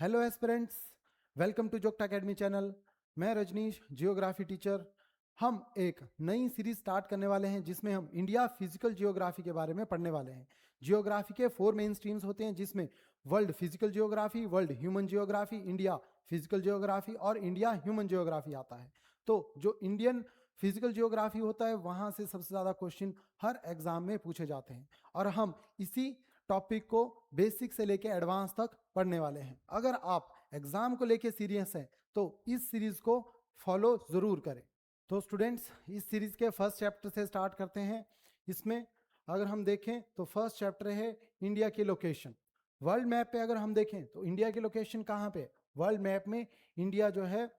Hello aspirants, welcome to जोक्टा academy channel. मैं Rajnish, geography teacher. हम एक नई सीरीज स्टार्ट करने वाले हैं जिसमें हम इंडिया फिजिकल जियोग्राफी के बारे में पढ़ने वाले हैं। जियोग्राफी के 4 मेन स्ट्रीम्स होते हैं जिसमें world physical geography, world human geography, India physical geography और इंडिया ह्यूमन जियोग्राफी आता है। तो जो इंडियन फिजिकल जियोग्राफी होता है वहां से सबसे ज़्यादा क्वेश्चन हर एग्जाम में पूछे जाते हैं और हम इसी टॉपिक को बेसिक से लेके एडवांस तक पढ़ने वाले हैं। अगर आप एग्जाम को लेके सीरियस हैं तो इस सीरीज को फॉलो जरूर करें। तो स्टूडेंट्स, इस सीरीज के फर्स्ट चैप्टर से स्टार्ट करते हैं। इसमें अगर हम देखें तो फर्स्ट चैप्टर है इंडिया की लोकेशन। वर्ल्ड मैप पे अगर हम देखें तो इंडिया की लोकेशन कहाँ पे? वर्ल्ड मैप में इंडिया जो है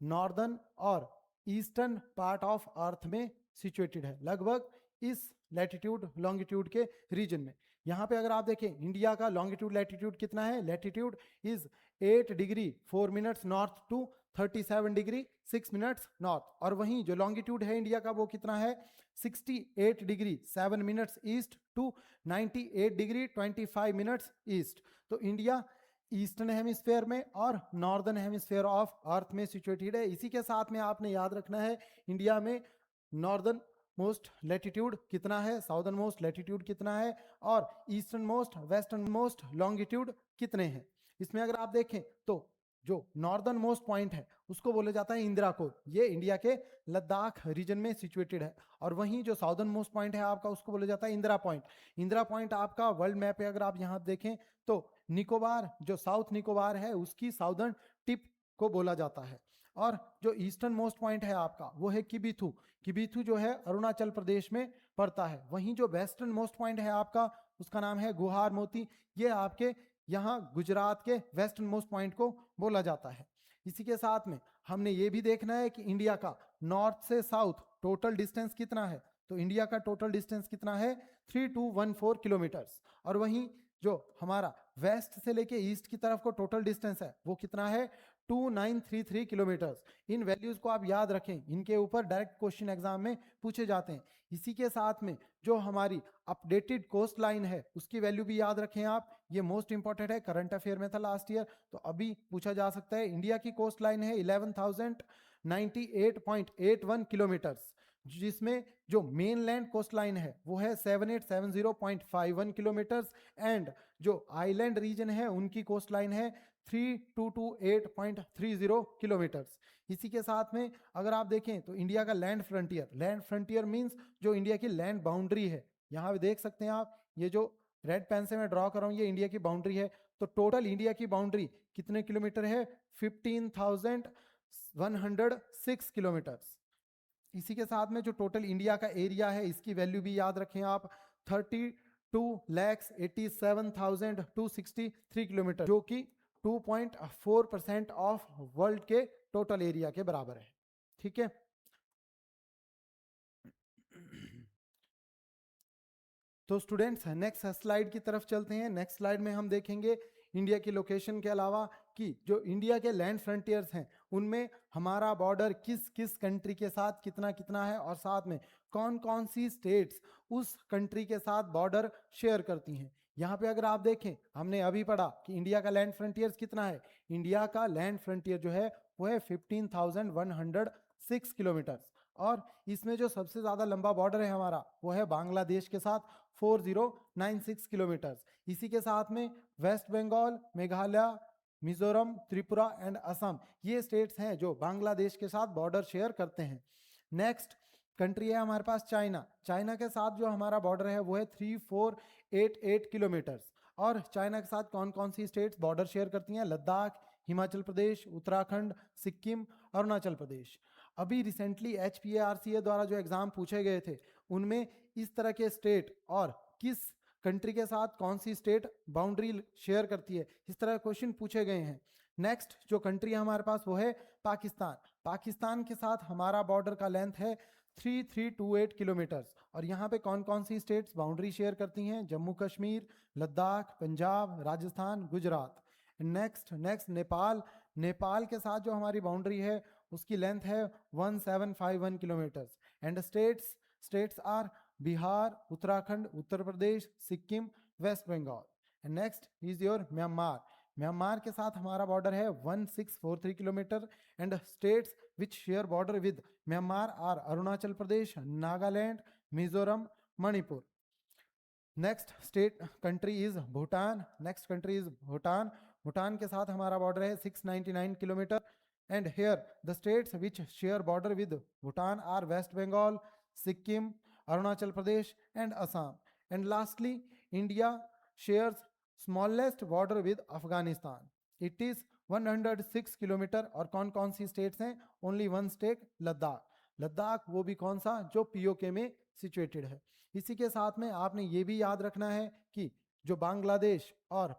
नॉर्दर्न और ईस्टर्न पार्ट ऑफ अर्थ में सिचुएटेड है, लगभग इस लैटिट्यूड लॉन्गिट्यूड के रीजन में। यहाँ पे अगर आप देखें इंडिया का लॉन्गिट्यूड लैटिट्यूड कितना है? Latitude is 8 degree 4 minutes north to 37 degree 6 minutes north, और वहीं जो लॉन्गिट्यूड है इंडिया का वो कितना है? 68 degree 7 minutes east to 98 degree 25 minutes east. तो इंडिया ईस्टर्न हेमिस्फेयर में और नॉर्दर्न हेमिस्फेयर ऑफ अर्थ में सिचुएटेड है। इसी के साथ में आपने याद रखना है इंडिया में नॉर्दर्न मोस्ट लैटिट्यूड कितना है, साउदर्न मोस्ट लैटिट्यूड कितना है और eastern most western most longitude कितने हैं। इसमें अगर आप देखें तो जो नॉर्दर्न मोस्ट पॉइंट है उसको बोला जाता है इंदिरा कोड, ये इंडिया के लद्दाख रीजन में सिचुएटेड है। और वहीं जो साउदर्न मोस्ट पॉइंट है आपका उसको बोला जाता है इंदिरा पॉइंट। इंदिरा पॉइंट आपका वर्ल्ड मैप पे अगर आप यहाँ देखें तो निकोबार, जो साउथ निकोबार है उसकी साउदर्न टिप को बोला जाता है। और जो ईस्टर्न मोस्ट पॉइंट है आपका वो है किबिथू। किबिथू जो है अरुणाचल प्रदेश में पड़ता है। वहीं जो वेस्टर्न मोस्ट पॉइंट है आपका उसका नाम है गुहार मोती, ये आपके यहाँ गुजरात के वेस्टर्न मोस्ट पॉइंट को बोला जाता है। इसी के साथ में हमने ये भी देखना है कि इंडिया का नॉर्थ से साउथ टोटल डिस्टेंस कितना है। तो इंडिया का टोटल डिस्टेंस कितना है? 3214 किलोमीटर्स। और वहीं जो हमारा वेस्ट से लेके ईस्ट की तरफ को टोटल डिस्टेंस है वो कितना है? 2933 किलोमीटर्स। इन वैल्यूज को आप याद रखें, इनके ऊपर डायरेक्ट क्वेश्चन एग्जाम में पूछे जाते हैं। इसी के साथ में जो हमारी अपडेटेड कोस्ट लाइन है उसकी वैल्यू भी याद रखें आप, ये मोस्ट इंपॉर्टेंट है, करंट अफेयर में था लास्ट ईयर, तो अभी पूछा जा सकता है। इंडिया की कोस्ट लाइन है 11,098.81 किलोमीटर्स, जिसमें जो मेन लैंड कोस्ट लाइन है वो है 7870.51 किलोमीटर्स एंड जो आइलैंड रीजन है उनकी कोस्ट लाइन है 3228.30 किलोमीटर्स। इसी के साथ में अगर आप देखें तो इंडिया का लैंड फ्रंटियर मींस जो इंडिया की लैंड बाउंड्री है, यहाँ पे देख सकते हैं आप, ये जो रेड पेन से मैं ड्रॉ कर रहा हूँ ये इंडिया की बाउंड्री है। तो टोटल इंडिया की बाउंड्री कितने किलोमीटर है? 15,106 किलोमीटर्स। इसी के साथ में जो टोटल इंडिया का एरिया है इसकी वैल्यू भी याद रखें आप, 32,87,263 किलोमीटर, जो कि 2.4% ऑफ वर्ल्ड के टोटल एरिया के बराबर है। ठीक है, तो स्टूडेंट्स नेक्स्ट स्लाइड की तरफ चलते हैं। नेक्स्ट स्लाइड में हम देखेंगे इंडिया की लोकेशन के अलावा कि जो इंडिया के लैंड फ्रंटियर्स हैं उनमें हमारा बॉर्डर किस किस कंट्री के साथ कितना कितना है और साथ में कौन कौन सी स्टेट्स उस कंट्री के साथ बॉर्डर शेयर करती हैं। यहाँ पे अगर आप देखें हमने अभी पढ़ा कि इंडिया का लैंड फ्रंटियर्स कितना है। इंडिया का लैंड फ्रंटियर जो है वो है 15,106 किलोमीटर्स, और इसमें जो सबसे ज्यादा लंबा बॉर्डर है हमारा वो है बांग्लादेश के साथ 4096 किलोमीटर्स। इसी के साथ में वेस्ट बंगाल, मेघालय, मिजोरम, त्रिपुरा एंड असम, ये स्टेट्स हैं जो बांग्लादेश के साथ बॉर्डर शेयर करते हैं। नेक्स्ट कंट्री है हमारे पास चाइना। चाइना के साथ जो हमारा बॉर्डर है वो है 3488 किलोमीटर्स। और चाइना के साथ कौन कौन सी स्टेट्स बॉर्डर शेयर करती हैं? लद्दाख, हिमाचल प्रदेश, उत्तराखंड, सिक्किम, अरुणाचल प्रदेश। अभी रिसेंटली HPARCA द्वारा जो एग्जाम पूछे गए थे उनमें इस तरह के स्टेट और किस कंट्री के साथ कौन सी स्टेट बाउंड्री शेयर करती है, इस तरह क्वेश्चन पूछे गए हैं। नेक्स्ट जो कंट्री है हमारे पास वो है पाकिस्तान। पाकिस्तान के साथ हमारा बॉर्डर का लेंथ है 3328 किलोमीटर्स। और यहाँ पे कौन कौन सी स्टेट्स बाउंड्री शेयर करती हैं? जम्मू कश्मीर, लद्दाख, पंजाब, राजस्थान, गुजरात। नेक्स्ट नेपाल। नेपाल के साथ जो हमारी बाउंड्री है उसकी लेंथ है 1751 kilometres. And states are Bihar, Uttarakhand, Uttar Pradesh, Sikkim, West Bengal. And next is your Myanmar. Myanmar के साथ हमारा बॉर्डर है 1643 kilometre and states which share border with Myanmar are Arunachal Pradesh, Nagaland, Mizoram, Manipur. Next state country is Bhutan. Bhutan के साथ हमारा बॉर्डर है 699 kilometre and here the states which share border with Bhutan are West Bengal, Sikkim, Arunachal Pradesh and Assam. And lastly India shares smallest border with Afghanistan. It is 106 kilometre. और कौन कौन सी states हैं? Only one state, Ladakh. Ladakh वो भी कौन सा? जो पीओके में सिचुएटेड है. इसी के साथ में आपने ये भी याद रखना है कि जो बांग्लादेश और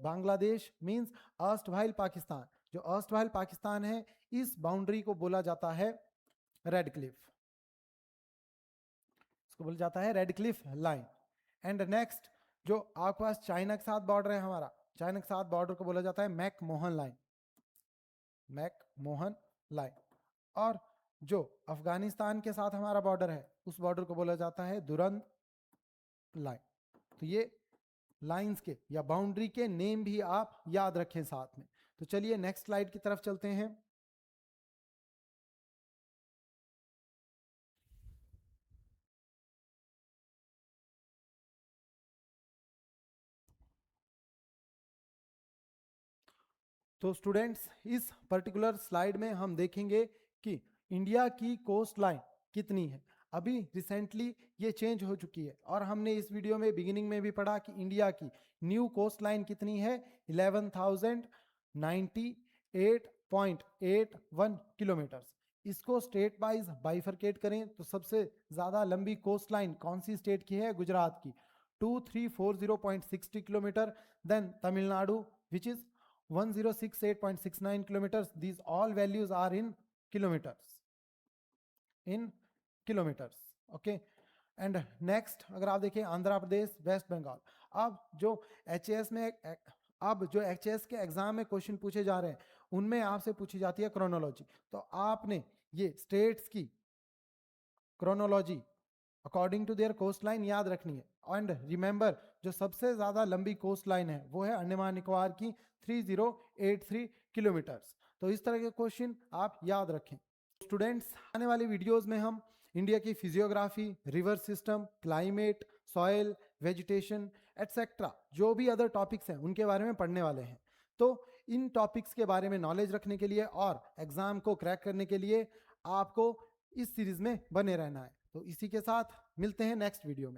बांग्लादेश मींस अर्स्टवाइल पाकिस्तान. जो अर्स्टवाइल पाकिस्तान है, इस बाउंड्री को बोला जाता है रेड क्लिफ. इसको बोला जाता है red Cliff line. And next जो आपके पास चाइना के साथ बॉर्डर है हमारा, चाइना के साथ बॉर्डर को बोला जाता है मैकमोहन लाइन. और जो अफगानिस्तान के साथ हमारा बॉर्डर है, उस बॉर्डर को बोला जाता है दुरंत लाइन. तो ये लाइंस के या बाउंड्री के नेम भी आप याद रखें साथ में. तो चलिए नेक्स्ट स्लाइड की तरफ चलते हैं. तो स्टूडेंट्स, इस पर्टिकुलर स्लाइड में हम देखेंगे कि इंडिया की कोस्ट लाइन कितनी है. अभी रिसेंटली ये चेंज हो चुकी है और हमने इस वीडियो में बिगिनिंग में भी पढ़ा कि इंडिया की न्यू कोस्ट लाइन कितनी है, 11,098.81 किलोमीटर. इसको स्टेट वाइज बाइफरकेट करें तो सबसे ज्यादा लंबी कोस्ट लाइन कौन सी स्टेट की है? गुजरात की, 2340.60 kilometre. Then Tamil Nadu which is 1068.69 kilometers. These all values are in kilometers. Okay. And next अगर आप देखें आंध्र प्रदेश, वेस्ट बंगाल. अब जो एचएएस के एग्जाम में क्वेश्चन पूछे जा रहे हैं, उनमें आपसे पूछी जाती है क्रोनोलॉजी. तो आपने ये स्टेट्स की chronology according to their coast line याद रखनी है. एंड रिमेंबर, जो सबसे ज्यादा लंबी कोस्ट लाइन है वो है अंडमान निकोबार की 3083 किलोमीटर्स. तो इस तरह के क्वेश्चन आप याद रखें. स्टूडेंट्स, आने वाली वीडियोस में हम इंडिया की physiography, river system, climate, soil, vegetation etcetera जो भी अदर टॉपिक्स हैं उनके बारे में पढ़ने वाले हैं. तो इन टॉपिक्स के बारे में नॉलेज रखने के लिए और एग्जाम को क्रैक करने के लिए आपको इस सीरीज में बने रहना है. तो इसी के साथ मिलते हैं नेक्स्ट वीडियो में.